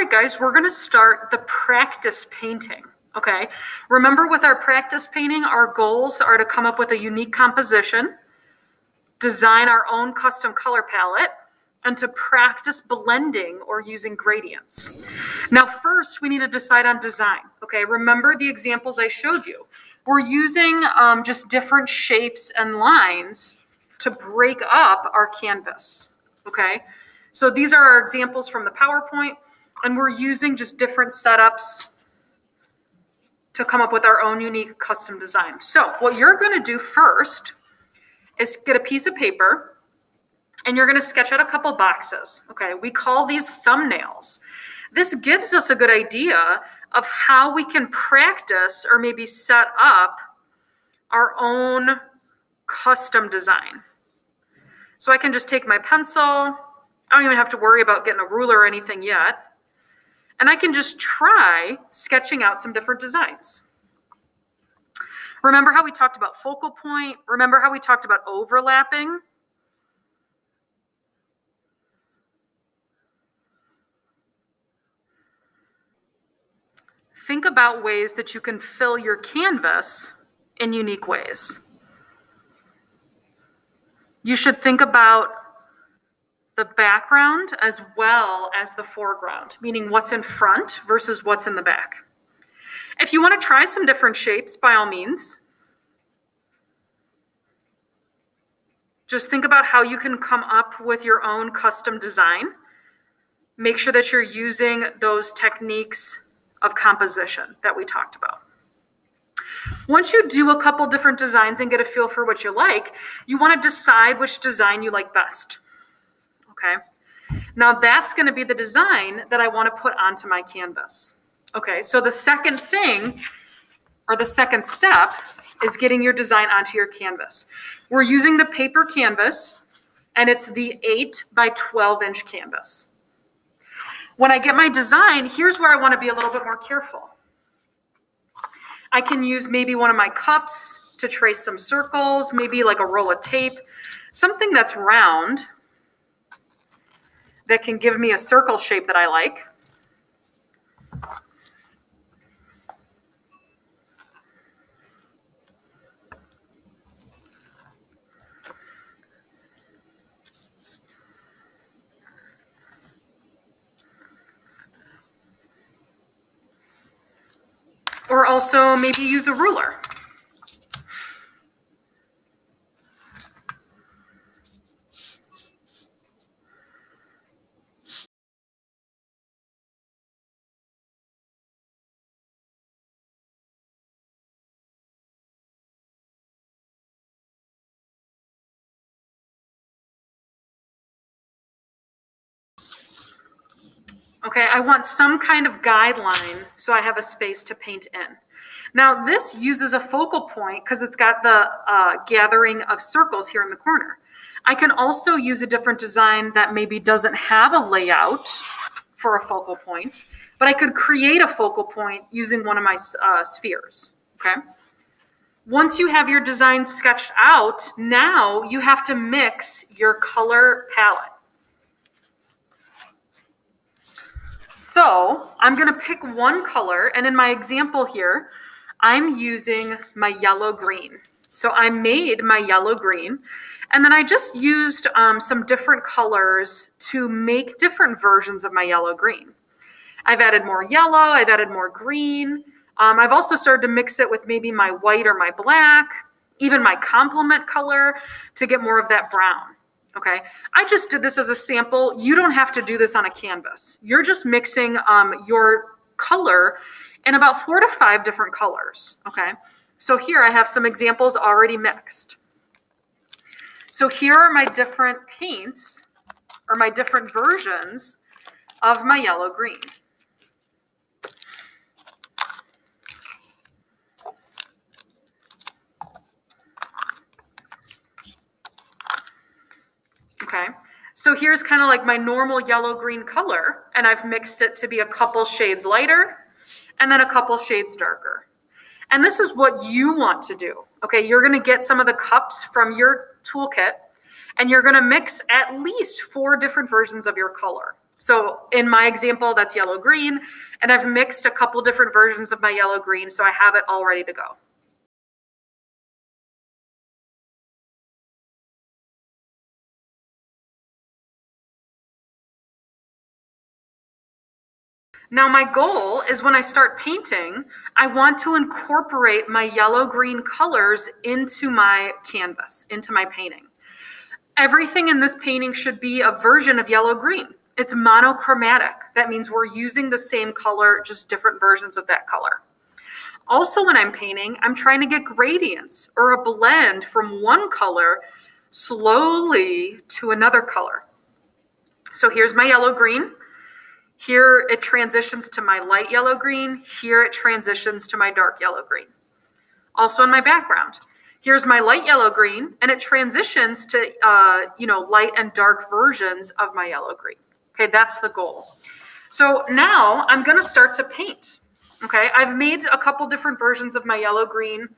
right, guys, we're going to start the practice painting. Okay, remember with our practice painting, our goals are to come up with a unique composition, design our own custom color palette, and to practice blending or using gradients. Now, first, we need to decide on design. Okay, remember the examples I showed you. We're using just different shapes and lines to break up our canvas. Okay, so these are our examples from the PowerPoint, and we're using just different setups to come up with our own unique custom design. So what you're going to do first is get a piece of paper and you're going to sketch out a couple boxes. Okay, we call these thumbnails. This gives us a good idea of how we can practice or maybe set up our own custom design. So I can just take my pencil. I don't even have to worry about getting a ruler or anything yet. And I can just try sketching out some different designs. Remember how we talked about focal point? Remember how we talked about overlapping? Think about ways that you can fill your canvas in unique ways. You should think about the background as well as the foreground, meaning what's in front versus what's in the back. If you want to try some different shapes, by all means, just think about how you can come up with your own custom design. Make sure that you're using those techniques of composition that we talked about. Once you do a couple different designs and get a feel for what you like, you want to decide which design you like best. Okay, now that's going to be the design that I want to put onto my canvas. Okay, so the second thing, or the second step, is getting your design onto your canvas. We're using the paper canvas, and it's the 8 by 12 inch canvas. When I get my design, here's where I want to be a little bit more careful. I can use maybe one of my cups to trace some circles, maybe like a roll of tape, something that's round, that can give me a circle shape that I like. Or also maybe use a ruler. Okay, I want some kind of guideline so I have a space to paint in. Now this uses a focal point because it's got the gathering of circles here in the corner. I can also use a different design that maybe doesn't have a layout for a focal point, but I could create a focal point using one of my spheres, okay? Once you have your design sketched out, now you have to mix your color palette. So I'm going to pick one color, and in my example here, I'm using my yellow-green. So I made my yellow-green, and then I just used some different colors to make different versions of my yellow-green. I've added more yellow, I've added more green. I've also started to mix it with maybe my white or my black, even my complement color to get more of that brown. Okay, I just did this as a sample. You don't have to do this on a canvas. You're just mixing your color in about 4 to 5 different colors. Okay, so here I have some examples already mixed. So here are my different paints, or my different versions of my yellow-green. Okay, so here's kind of like my normal yellow-green color, and I've mixed it to be a couple shades lighter and then a couple shades darker. And this is what you want to do. Okay, you're going to get some of the cups from your toolkit, and you're going to mix at least 4 different versions of your color. So in my example, that's yellow-green, and I've mixed a couple different versions of my yellow-green, so I have it all ready to go. Now my goal is when I start painting, I want to incorporate my yellow-green colors into my canvas, into my painting. Everything in this painting should be a version of yellow-green. It's monochromatic. That means we're using the same color, just different versions of that color. Also, when I'm painting, I'm trying to get gradients or a blend from one color slowly to another color. So here's my yellow-green. Here it transitions to my light yellow-green. Here it transitions to my dark yellow-green. Also in my background, here's my light yellow-green, and it transitions to light and dark versions of my yellow-green. Okay, that's the goal. So now I'm gonna start to paint. Okay, I've made a couple different versions of my yellow-green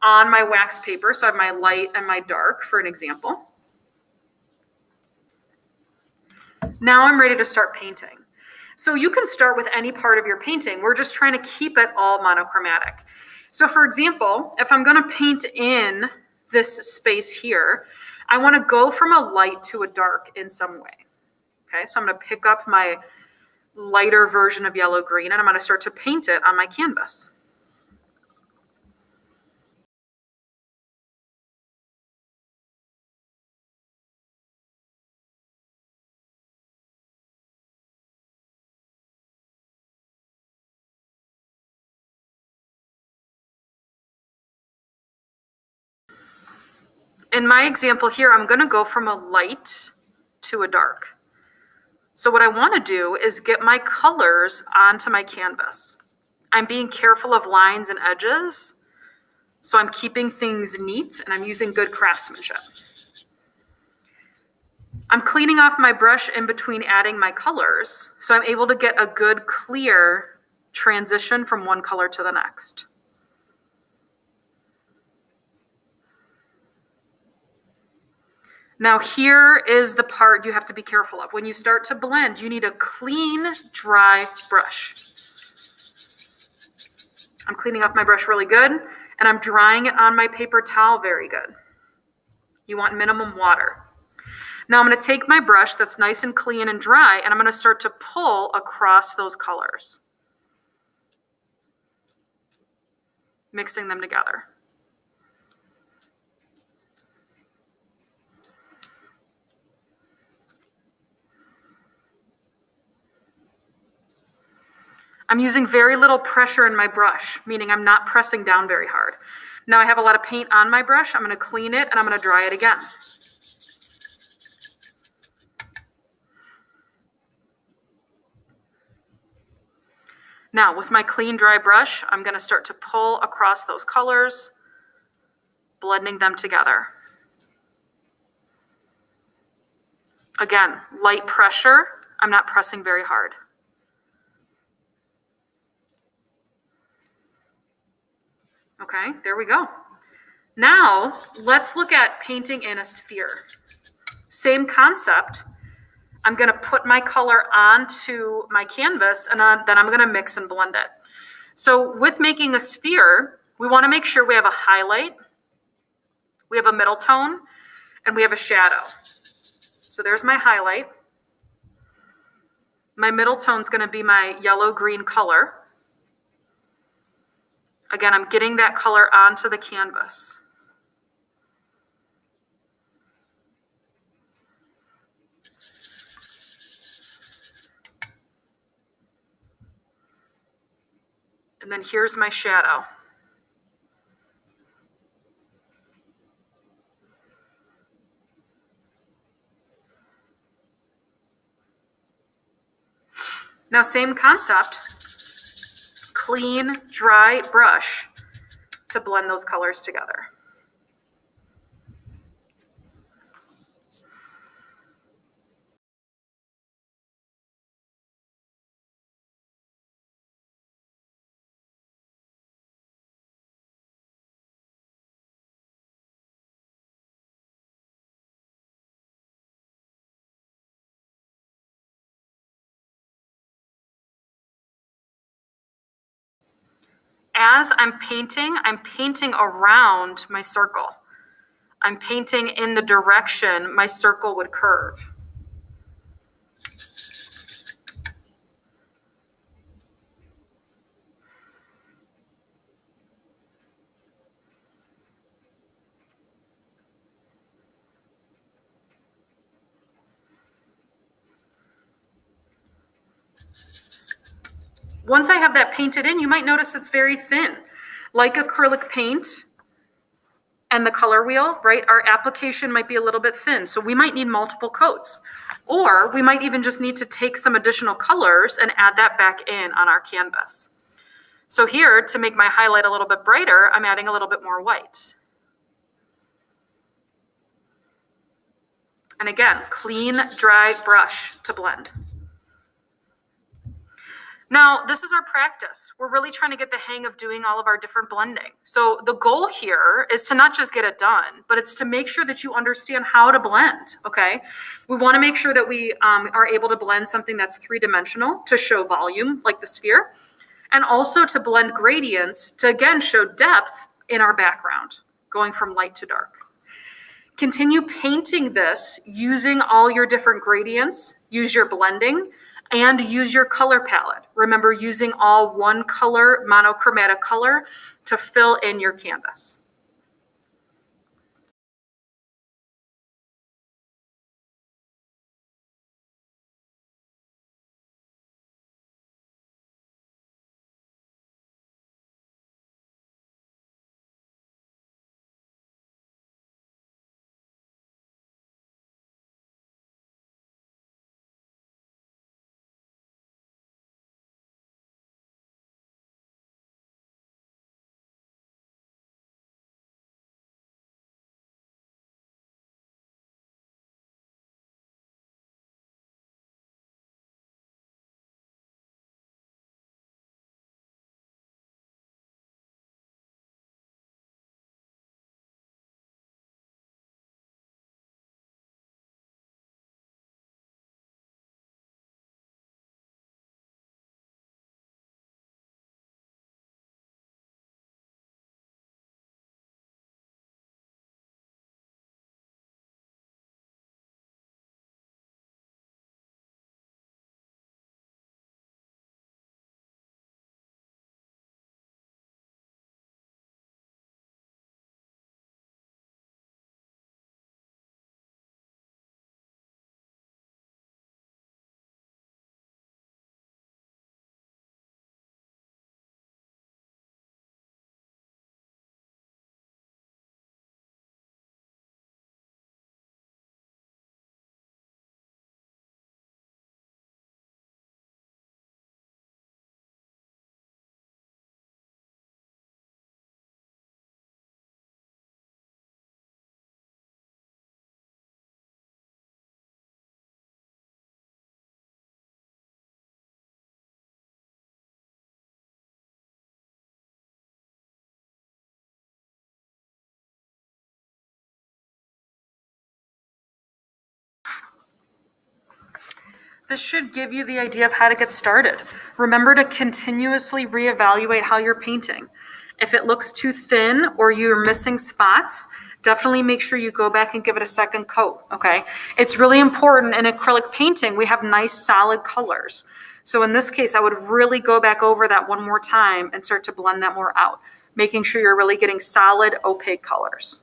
on my wax paper. So I have my light and my dark for an example. Now I'm ready to start painting. So you can start with any part of your painting. We're just trying to keep it all monochromatic. So for example, if I'm gonna paint in this space here, I wanna go from a light to a dark in some way. Okay, so I'm gonna pick up my lighter version of yellow-green and I'm gonna start to paint it on my canvas. In my example here, I'm gonna go from a light to a dark. So what I wanna do is get my colors onto my canvas. I'm being careful of lines and edges, so I'm keeping things neat and I'm using good craftsmanship. I'm cleaning off my brush in between adding my colors, so I'm able to get a good clear transition from one color to the next. Now here is the part you have to be careful of. When you start to blend, you need a clean, dry brush. I'm cleaning off my brush really good, and I'm drying it on my paper towel very good. You want minimum water. Now I'm going to take my brush that's nice and clean and dry, and I'm going to start to pull across those colors, mixing them together. I'm using very little pressure in my brush, meaning I'm not pressing down very hard. Now I have a lot of paint on my brush. I'm going to clean it and I'm going to dry it again. Now with my clean, dry brush, I'm going to start to pull across those colors, blending them together. Again, light pressure. I'm not pressing very hard. Okay, there we go. Now let's look at painting in a sphere. Same concept. I'm going to put my color onto my canvas and then I'm going to mix and blend it. So with making a sphere, we want to make sure we have a highlight, we have a middle tone, and we have a shadow. So there's my highlight. My middle tone is going to be my yellow-green color. Again, I'm getting that color onto the canvas. And then here's my shadow. Now, same concept, clean, dry brush to blend those colors together. as I'm painting around my circle. I'm painting in the direction my circle would curve. Once I have that painted in, you might notice it's very thin. Like acrylic paint and the color wheel, right? Our application might be a little bit thin, so we might need multiple coats. Or we might even just need to take some additional colors and add that back in on our canvas. So here, to make my highlight a little bit brighter, I'm adding a little bit more white. And again, clean, dry brush to blend. Now, this is our practice. We're really trying to get the hang of doing all of our different blending. So the goal here is to not just get it done, but it's to make sure that you understand how to blend, okay? We want to make sure that we are able to blend something that's three-dimensional to show volume, like the sphere, and also to blend gradients to, again, show depth in our background, going from light to dark. Continue painting this using all your different gradients, use your blending, and use your color palette. Remember, using all one color, monochromatic color, to fill in your canvas. This should give you the idea of how to get started. Remember to continuously reevaluate how you're painting. If it looks too thin or you're missing spots, definitely make sure you go back and give it a second coat, okay? It's really important in acrylic painting, we have nice solid colors. So in this case, I would really go back over that one more time and start to blend that more out, making sure you're really getting solid opaque colors.